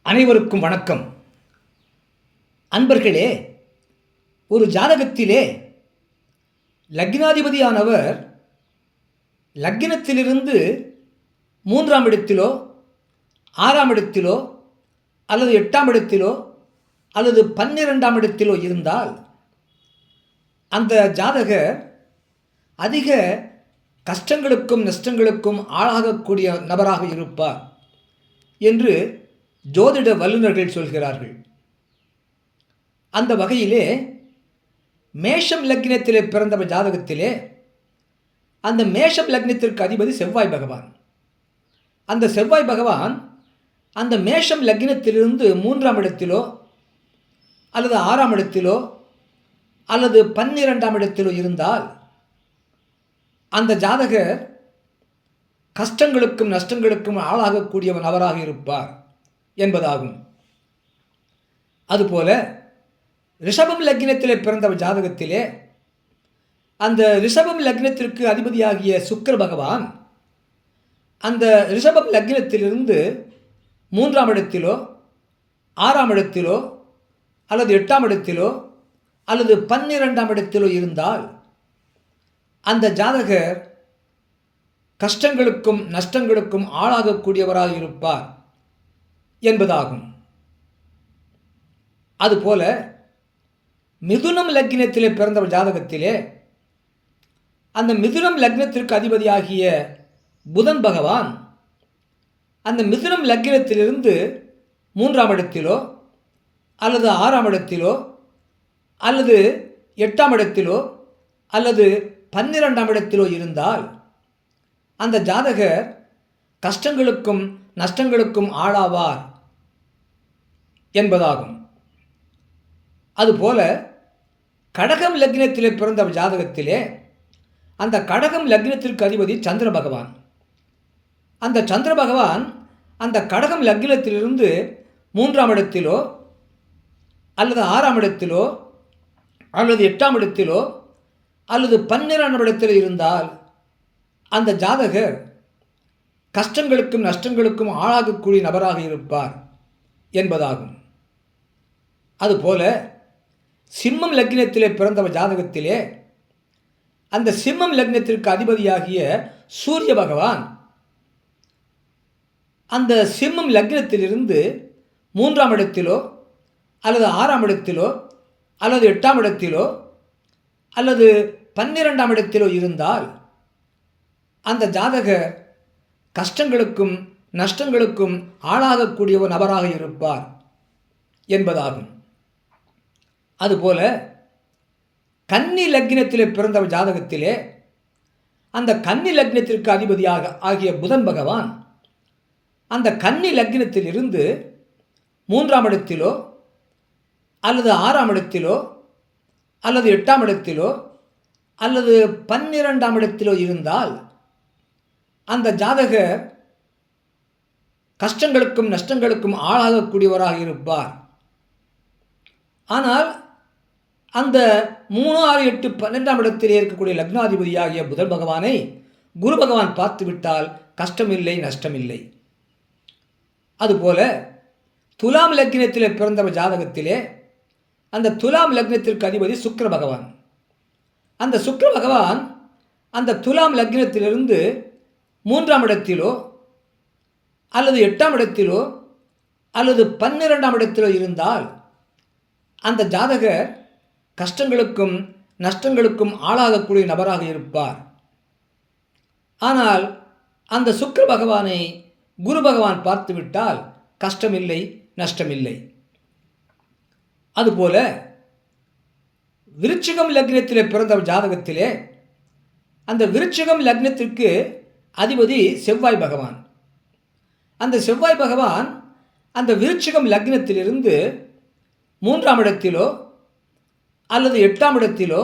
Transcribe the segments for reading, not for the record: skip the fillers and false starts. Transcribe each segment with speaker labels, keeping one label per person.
Speaker 1: அனைவருக்கும் வணக்கம். அன்பர்களே, ஒரு ஜாதகத்திலே லக்னாதிபதியானவர் லக்னத்திலிருந்து 3ஆம் இடத்திலோ 6ஆம் இடத்திலோ அல்லது 8ஆம் இடத்திலோ அல்லது 12ஆம் இடத்திலோ இருந்தால் அந்த ஜாதகர் அதிக கஷ்டங்களுக்கும் நஷ்டங்களுக்கும் ஆளாகக்கூடிய நபராக இருப்பார் என்று ஜோதிட வல்லுநர்கள் சொல்கிறார்கள். அந்த வகையிலே மேஷம் லக்னத்திலே பிறந்த ஜாதகத்திலே அந்த மேஷம் லக்னத்திற்கு அதிபதி செவ்வாய் பகவான். அந்த செவ்வாய் பகவான் அந்த மேஷம் லக்னத்திலிருந்து 3ஆம் இடத்திலோ அல்லது 6ஆம் இடத்திலோ அல்லது 12ஆம் இடத்திலோ இருந்தால் அந்த ஜாதகர் கஷ்டங்களுக்கும் நஷ்டங்களுக்கும் ஆளாகக்கூடிய நபராக இருப்பார் என்பதாகும். அதுபோல ரிஷபம் லக்னத்திலே பிறந்த ஜாதகத்திலே அந்த ரிஷபம் லக்னத்திற்கு அதிபதியாகிய சுக்கிர பகவான் அந்த ரிஷபம் லக்னத்திலிருந்து 3ஆம் இடத்திலோ 6ஆம் இடத்திலோ அல்லது 8ஆம் இடத்திலோ அல்லது 12ஆம் இடத்திலோ இருந்தால் அந்த ஜாதகர் கஷ்டங்களுக்கும் நஷ்டங்களுக்கும் ஆளாகக்கூடியவராக இருப்பார் என்பதாகும். அதுபோல மிதுனம் லக்னத்திலே பிறந்த ஜாதகத்திலே அந்த மிதுனம் லக்னத்திற்கு அதிபதியாகிய புதன் பகவான் அந்த மிதுனம் லக்னத்திலிருந்து 3ஆம் இடத்திலோ அல்லது 6ஆம் இடத்திலோ அல்லது 8ஆம் இடத்திலோ அல்லது 12ஆம் இடத்திலோ இருந்தால் அந்த ஜாதகர் கஷ்டங்களுக்கும் நஷ்டங்களுக்கும் ஆளாவார் என்பதாகும். அதுபோல கடகம் லக்னத்திலே பிறந்த ஜாதகத்திலே அந்த கடகம் லக்னத்திற்கு அதிபதி சந்திர பகவான். அந்த சந்திர பகவான் அந்த கடகம் லக்னத்திலிருந்து 3ஆம் இடத்திலோ அல்லது 6ஆம் இடத்திலோ அல்லது 8ஆம் இடத்திலோ அல்லது 12ஆம் இடத்திலோ இருந்தால் அந்த ஜாதகர் கஷ்டங்களுக்கும் நஷ்டங்களுக்கும் ஆளாகக்கூடிய நபராக இருப்பார் என்பதாகும். அதுபோல சிம்மம் லக்னத்திலே பிறந்த ஜாதகத்திலே அந்த சிம்மம் லக்னத்திற்கு அதிபதியாகிய சூரிய பகவான் அந்த சிம்மம் லக்னத்திலிருந்து 3ஆம் இடத்திலோ அல்லது 6ஆம் இடத்திலோ அல்லது 8ஆம் இடத்திலோ அல்லது 12ஆம் இடத்திலோ இருந்தால் அந்த ஜாதகர் கஷ்டங்களுக்கும் நஷ்டங்களுக்கும் ஆளாகக்கூடிய ஒரு நபராக இருப்பார் என்பதாகும். அதுபோல கன்னி லக்னத்திலே பிறந்த ஜாதகத்திலே அந்த கன்னி லக்னத்திற்கு அதிபதியாக ஆகிய புதன் பகவான் அந்த கன்னி லக்னத்திலிருந்து 3ஆம் இடத்திலோ அல்லது 6ஆம் இடத்திலோ அல்லது 8ஆம் இடத்திலோ அல்லது 12ஆம் இடத்திலோ இருந்தால் அந்த ஜாதகர் கஷ்டங்களுக்கும் நஷ்டங்களுக்கும் ஆளாகக்கூடியவராக இருப்பார். ஆனால் அந்த 3, 6, 8, 12ஆம் இடத்திலே இருக்கக்கூடிய லக்னாதிபதியாகிய புதன் பகவானை குரு பகவான் பார்த்துவிட்டால் கஷ்டமில்லை, நஷ்டமில்லை. அதுபோல துலாம் லக்னத்திலே பிறந்த ஜாதகத்திலே அந்த துலாம் லக்னத்திற்கு அதிபதி சுக்கிர பகவான். அந்த சுக்கிர பகவான் அந்த துலாம் லக்னத்திலிருந்து 3ஆம் இடத்திலோ அல்லது 8ஆம் இடத்திலோ அல்லது 12ஆம் இடத்திலோ இருந்தால் அந்த ஜாதகர் கஷ்டங்களுக்கும் நஷ்டங்களுக்கும் ஆளாகக்கூடிய நபராக இருப்பார். ஆனால் அந்த சுக்கிர பகவானை குரு பகவான் பார்த்துவிட்டால் கஷ்டமில்லை, நஷ்டமில்லை. அதுபோல விருச்சிகம் லக்னத்திலே பிறந்த ஜாதகத்திலே அந்த விருச்சிகம் லக்னத்திற்கு அதிபதி செவ்வாய் பகவான். அந்த செவ்வாய் பகவான் அந்த விருச்சிகம் லக்னத்திலிருந்து 3ஆம் இடத்திலோ அல்லது 8ஆம் இடத்திலோ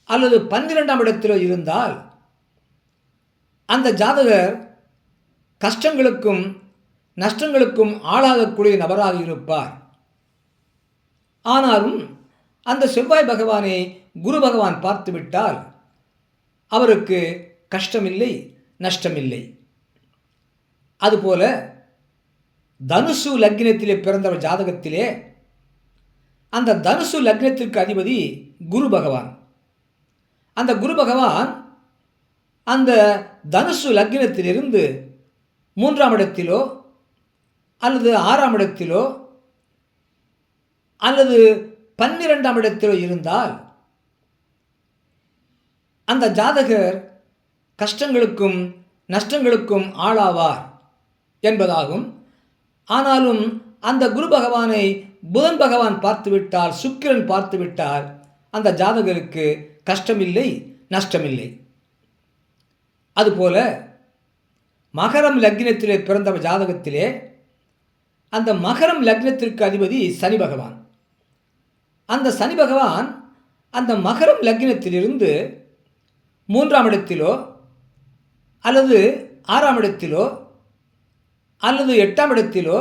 Speaker 1: அல்லது 12ஆம் இடத்திலோ இருந்தால் அந்த ஜாதகர் கஷ்டங்களுக்கும் நஷ்டங்களுக்கும் ஆளாகக்கூடிய நபராக இருப்பார். ஆனாலும் அந்த செவ்வாய் பகவானை குரு பகவான் பார்த்துவிட்டால் அவருக்கு கஷ்டமில்லை, நஷ்டமில்லை. அதுபோல தனுசு லக்னத்திலே பிறந்தவர் ஜாதகத்திலே அந்த தனுசு லக்னத்திற்கு அதிபதி குரு பகவான். அந்த குரு பகவான் அந்த தனுசு லக்னத்திலிருந்து 3ஆம் இடத்திலோ அல்லது 6ஆம் இடத்திலோ அல்லது 12ஆம் இடத்திலோ இருந்தால் அந்த ஜாதகர் கஷ்டங்களுக்கும் நஷ்டங்களுக்கும் ஆளாவார் என்பதாகும். ஆனாலும் அந்த குரு பகவானை புதன் பகவான் பார்த்துவிட்டால், சுக்கிரன் பார்த்துவிட்டால் அந்த ஜாதகருக்கு கஷ்டமில்லை, நஷ்டமில்லை. அதுபோல மகரம் லக்னத்திலே பிறந்த ஜாதகத்திலே அந்த மகரம் லக்னத்திற்கு அதிபதி சனி பகவான். அந்த சனி பகவான் அந்த மகரம் லக்னத்திலிருந்து 3ஆம் இடத்திலோ அல்லது 6ஆம் இடத்திலோ அல்லது 8ஆம் இடத்திலோ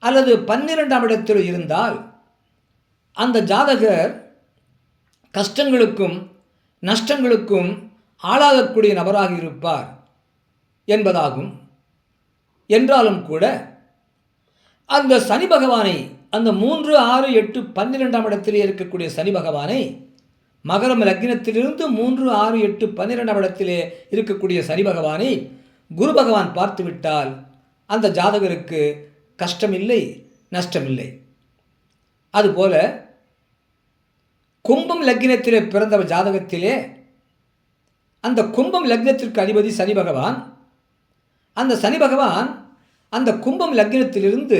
Speaker 1: அல்லது 12ஆம் இடத்திலோ இருந்தால் அந்த ஜாதகர் கஷ்டங்களுக்கும் நஷ்டங்களுக்கும் ஆளாகக்கூடிய நபராக இருப்பார் என்பதாகும். என்றாலும் கூட அந்த சனி பகவானை, அந்த 3, 6, 8, 12ஆம் இடத்திலே இருக்கக்கூடிய சனி பகவானை, மகரம் லக்னத்திலிருந்து 3, 6, 8, 12ஆம் இடத்திலே இருக்கக்கூடிய சனி பகவானை குரு பகவான் பார்த்துவிட்டால் அந்த ஜாதகருக்கு கஷ்டமில்லை, நஷ்டமில்லை. அதுபோல கும்பம் லக்னத்திலே பிறந்த ஜாதகத்திலே அந்த கும்பம் லக்னத்திற்கு அதிபதி சனி பகவான். அந்த சனி பகவான் அந்த கும்பம் லக்னத்திலிருந்து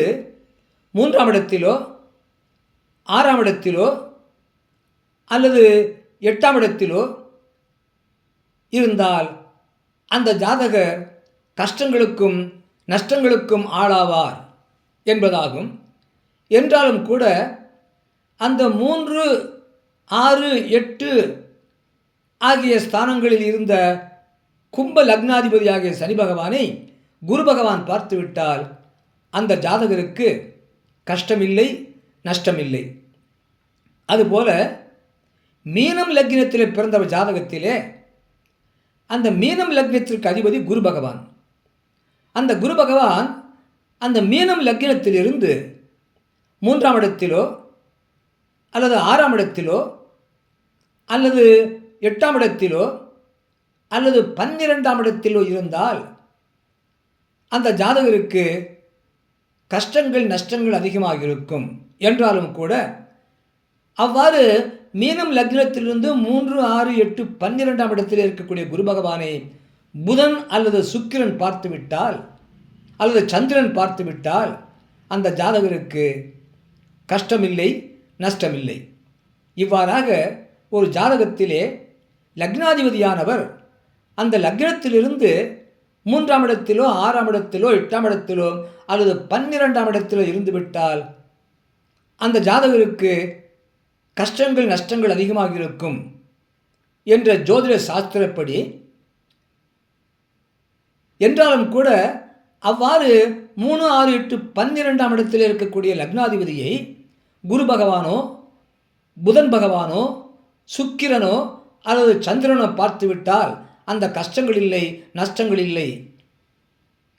Speaker 1: 3ஆம் இடத்திலோ 6ஆம் இடத்திலோ அல்லது 8ஆம் இடத்திலோ இருந்தால் அந்த ஜாதகர் கஷ்டங்களுக்கும் நஷ்டங்களுக்கும் ஆளாவார் என்பதாகும். என்றாலும் கூட அந்த 3, 6, 8 ஆகிய ஸ்தானங்களில் இருந்த கும்ப லக்னாதிபதி ஆகிய சனி பகவானை குரு பகவான் பார்த்துவிட்டால் அந்த ஜாதகருக்கு கஷ்டமில்லை, நஷ்டமில்லை. அதுபோல மீனம் லக்னத்தில் பிறந்த ஜாதகத்திலே அந்த மீனம் லக்னத்திற்கு அதிபதி குரு பகவான். அந்த குரு பகவான் அந்த மீனம் லக்னத்திலிருந்து 3ஆம் இடத்திலோ அல்லது 6ஆம் இடத்திலோ அல்லது 8ஆம் இடத்திலோ அல்லது 12ஆம் இடத்திலோ இருந்தால் அந்த ஜாதகருக்கு கஷ்டங்கள் நஷ்டங்கள் அதிகமாக இருக்கும். என்றாலும் கூட அவ்வாறு மீனம் லக்னத்திலிருந்து 3, 6, 8, 12ஆம் இடத்தில் இருக்கக்கூடிய குரு பகவானை புதன் அல்லது சுக்கிரன் பார்த்துவிட்டால் அல்லது சந்திரன் பார்த்துவிட்டால் அந்த ஜாதகருக்கு கஷ்டமில்லை, நஷ்டமில்லை. இவ்வாறாக ஒரு ஜாதகத்திலே லக்னாதிபதியானவர் அந்த லக்னத்திலிருந்து 3ஆம் இடத்திலோ 6ஆம் இடத்திலோ 8ஆம் இடத்திலோ அல்லது 12ஆம் இடத்திலோ இருந்துவிட்டால் அந்த ஜாதகருக்கு கஷ்டங்கள் நஷ்டங்கள் அதிகமாக இருக்கும் என்ற ஜோதிட சாஸ்திரப்படி. என்றாலும் கூட அவ்வாறு 3, 6, 8, 12ஆம் இடத்தில் இருக்கக்கூடிய லக்னாதிபதியை குரு பகவானோ புதன் பகவானோ சுக்கிரனோ அல்லது சந்திரனோ பார்த்துவிட்டால் அந்த கஷ்டங்கள் இல்லை, நஷ்டங்கள் இல்லை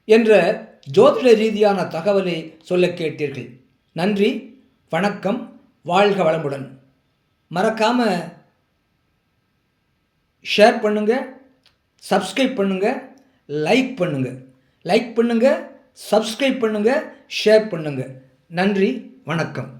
Speaker 1: என்ற ஜோதிட ரீதியான தகவலை சொல்ல கேட்டீர்கள். நன்றி, வணக்கம், வாழ்க வளமுடன். மறக்காமல் ஷேர் பண்ணுங்கள், சப்ஸ்கிரைப் பண்ணுங்கள், லைக் பண்ணுங்கள், சப்ஸ்கிரைப் பண்ணுங்கள், ஷேர் பண்ணுங்கள். நன்றி, வணக்கம்.